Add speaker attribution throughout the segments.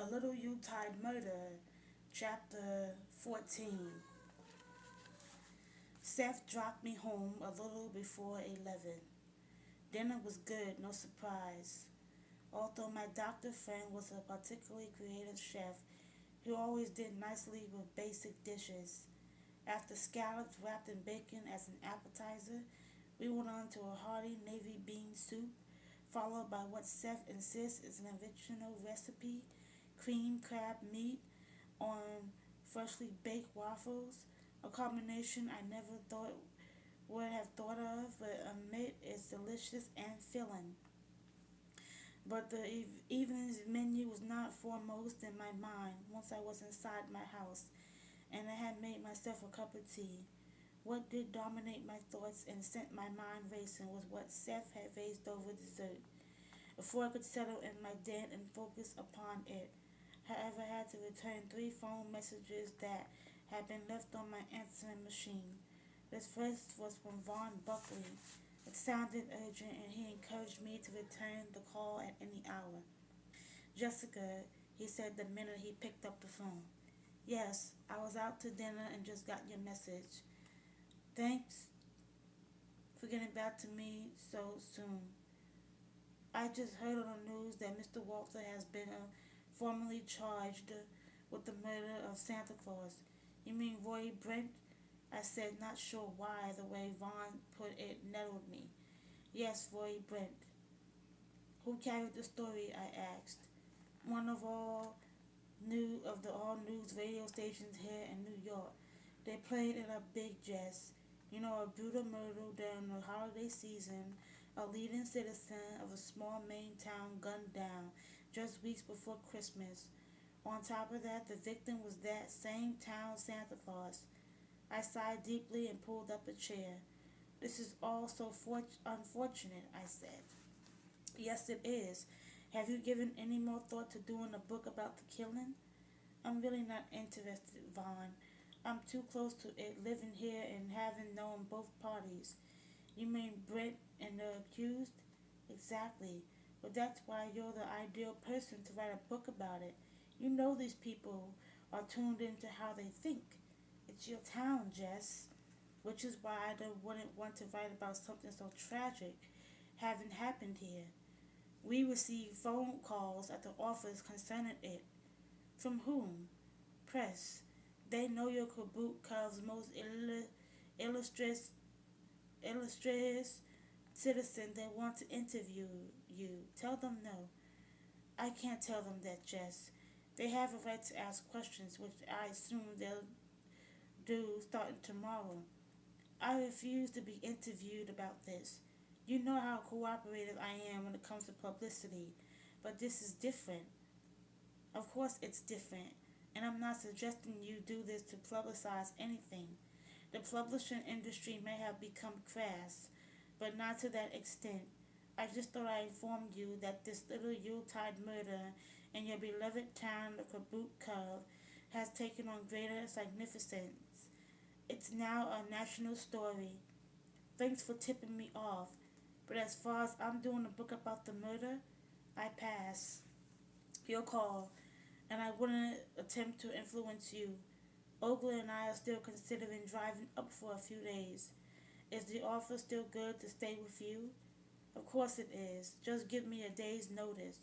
Speaker 1: A Little Yuletide Murder, Chapter 14. Seth dropped me home a little before 11. Dinner was good, no surprise. Although my doctor friend was a particularly creative chef who always did nicely with basic dishes. After scallops wrapped in bacon as an appetizer, we went on to a hearty navy bean soup, followed by what Seth insists is an original recipe, cream crab meat on freshly baked waffles, a combination I never thought would have thought of, but admit is delicious and filling. But the evening's menu was not foremost in my mind once I was inside my house and I had made myself a cup of tea. What did dominate my thoughts and sent my mind racing was what Seth had raised over dessert. Before I could settle in my den and focus upon it, however, I had to return three phone messages that had been left on my answering machine. This first was from Vaughn Buckley. It sounded urgent and he encouraged me to return the call at any hour. Jessica, he said the minute he picked up the phone. Yes, I was out to dinner and just got your message. Thanks for getting back to me so soon. I just heard on the news that Mr. Walter has been formally charged with the murder of Santa Claus. You mean Roy Brent? I said, not sure why the way Vaughn put it nettled me. Yes, Roy Brent. Who carried the story? I asked. One of the all news radio stations here in New York. They played it up big, Jess. You know, a brutal murder during the holiday season, a leading citizen of a small Maine town gunned down just weeks before Christmas. On top of that, the victim was that same town Santa Claus. I sighed deeply and pulled up a chair. This is all so unfortunate, I said. Yes, it is. Have you given any more thought to doing a book about the killing? I'm really not interested, Vaughn. I'm too close to it living here and having known both parties. You mean Brent and the accused? Exactly. But that's why you're the ideal person to write a book about it. You know these people are tuned into how they think. It's your town, Jess. Which is why wouldn't want to write about something so tragic having happened here. We received phone calls at the office concerning it. From whom? Press. They know your kaboot Cub's most illustrious, illustrious citizen. They want to interview you. Tell them no. I can't tell them that, Jess. They have a right to ask questions, which I assume they'll do starting tomorrow. I refuse to be interviewed about this. You know how cooperative I am when it comes to publicity, but this is different. Of course it's different, and I'm not suggesting you do this to publicize anything. The publishing industry may have become crass, but not to that extent. I just thought I informed you that this little Yuletide murder in your beloved town of Kaboot Cove has taken on greater significance. It's now a national story. Thanks for tipping me off, but as far as I'm doing a book about the murder, I pass. Your call, and I wouldn't attempt to influence you. Ogler and I are still considering driving up for a few days. Is the offer still good to stay with you? Of course it is. Just give me a day's notice.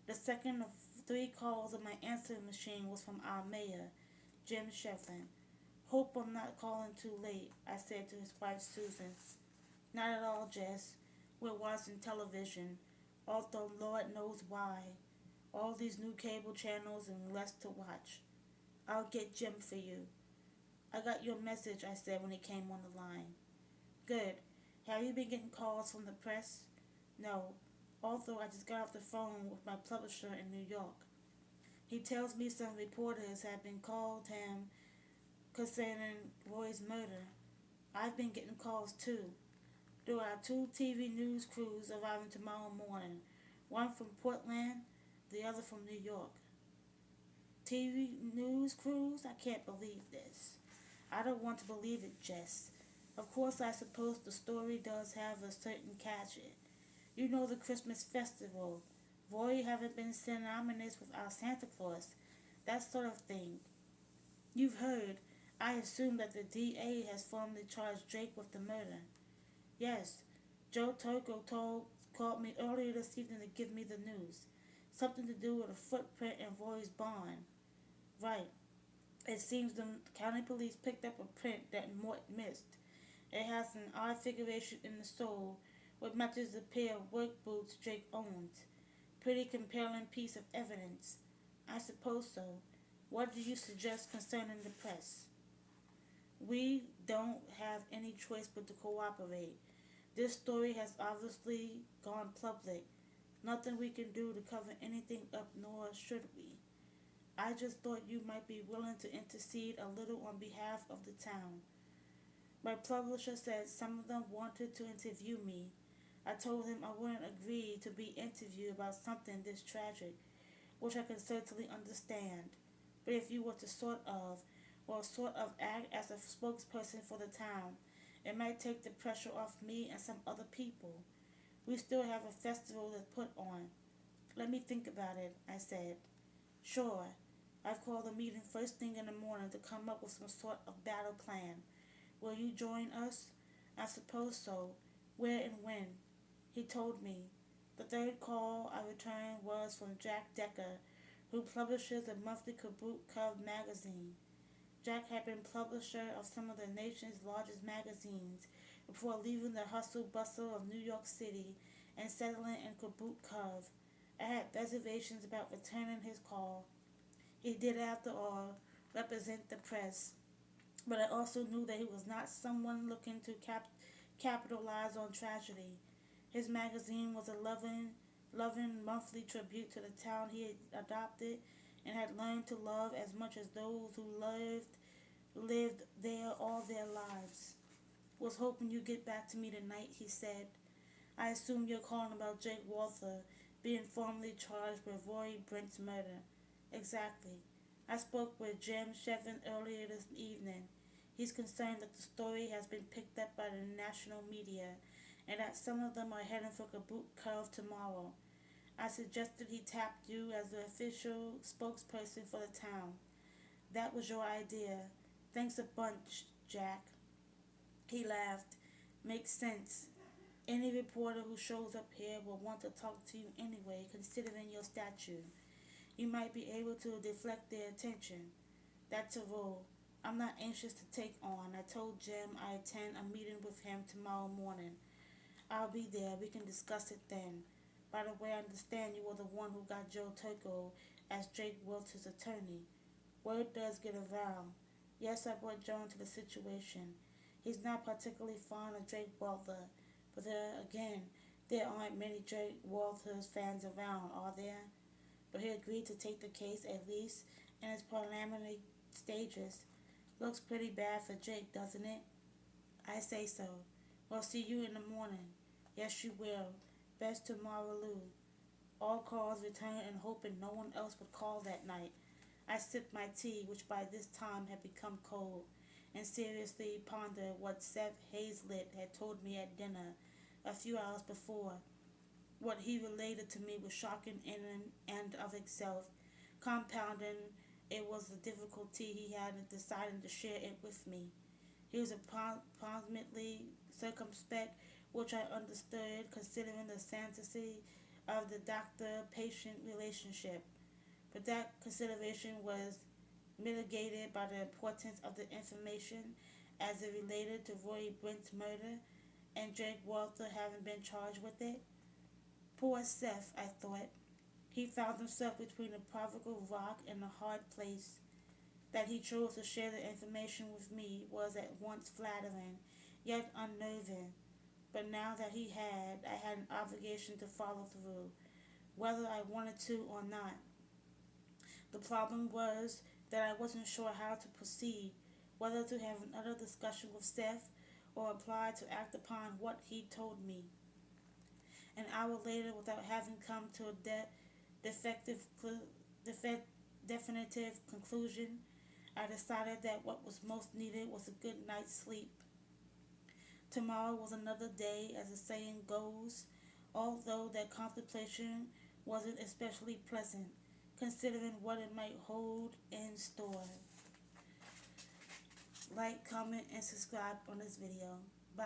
Speaker 1: The second of three calls on my answering machine was from our mayor, Jim Shefflin. Hope I'm not calling too late, I said to his wife Susan. Not at all, Jess. We're watching television, although Lord knows why. All these new cable channels and less to watch. I'll get Jim for you. I got your message, I said when he came on the line. Good. Have you been getting calls from the press? No, although I just got off the phone with my publisher in New York. He tells me some reporters have been called him concerning Roy's murder. I've been getting calls too. There are two TV news crews arriving tomorrow morning, one from Portland, the other from New York. TV news crews? I can't believe this. I don't want to believe it, Jess. Of course, I suppose the story does have a certain catch it. You know the Christmas festival. Roy haven't been synonymous with our Santa Claus, that sort of thing. You've heard. I assume that the DA has formally charged Drake with the murder. Yes, Joe Turco called me earlier this evening to give me the news. Something to do with a footprint in Roy's barn. Right. It seems the county police picked up a print that Mort missed. It has an odd figuration in the sole, which matches a pair of work boots Drake owns. Pretty compelling piece of evidence. I suppose so. What do you suggest concerning the press? We don't have any choice but to cooperate. This story has obviously gone public. Nothing we can do to cover anything up, nor should we. I just thought you might be willing to intercede a little on behalf of the town. My publisher said some of them wanted to interview me. I told him I wouldn't agree to be interviewed about something this tragic, which I can certainly understand. But if you were to sort of act as a spokesperson for the town, it might take the pressure off me and some other people. We still have a festival to put on. Let me think about it, I said. Sure. I've called a meeting first thing in the morning to come up with some sort of battle plan. Will you join us? I suppose so. Where and when? He told me. The third call I returned was from Jack Decker, who publishes a monthly Kaboot Cub magazine. Jack had been publisher of some of the nation's largest magazines before leaving the hustle bustle of New York City and settling in Kaboot Cove. I had reservations about returning his call. He did, after all, represent the press, but I also knew that he was not someone looking to capitalize on tragedy. His magazine was a loving monthly tribute to the town he had adopted and had learned to love as much as those who lived there all their lives. Was hoping you'd get back to me tonight, he said. I assume you're calling about Jake Walther being formally charged with Roy Brent's murder. Exactly. I spoke with Jim Shevin earlier this evening. He's concerned that the story has been picked up by the national media and that some of them are heading for Kaboot Cove tomorrow. I suggested he tap you as the official spokesperson for the town. That was your idea. Thanks a bunch, Jack. He laughed. Makes sense. Any reporter who shows up here will want to talk to you anyway, considering your stature. You might be able to deflect their attention. That's a rule. I'm not anxious to take on. I told Jim I attend a meeting with him tomorrow morning. I'll be there. We can discuss it then. By the way, I understand you were the one who got Joe Turco as Jake Walter's attorney. Word does get around. Yes, I brought Joe into the situation. He's not particularly fond of Drake Walter, but again, there aren't many Drake Walters fans around, are there? But he agreed to take the case, at least in its preliminary stages. Looks pretty bad for Jake, doesn't it? I say so. We'll see you in the morning. Yes, you will. Best tomorrow, Lou. All calls returned and hoping no one else would call that night. I sipped my tea, which by this time had become cold, and seriously pondered what Seth Hazlitt had told me at dinner a few hours before. What he related to me was shocking in and of itself. Compounding it was the difficulty he had in deciding to share it with me. He was approximately circumspect, which I understood considering the sanctity of the doctor-patient relationship. But that consideration was mitigated by the importance of the information as it related to Roy Brent's murder and Jake Walter having been charged with it. Poor Seth, I thought. He found himself between a proverbial rock and a hard place. That he chose to share the information with me was at once flattering, yet unnerving. But now that I had an obligation to follow through, whether I wanted to or not. The problem was that I wasn't sure how to proceed, whether to have another discussion with Seth or apply to act upon what he told me. An hour later, without having come to a defective, definitive conclusion, I decided that what was most needed was a good night's sleep. Tomorrow was another day, as the saying goes, although that contemplation wasn't especially pleasant, considering what it might hold in store. Like, comment, and subscribe on this video. Bye.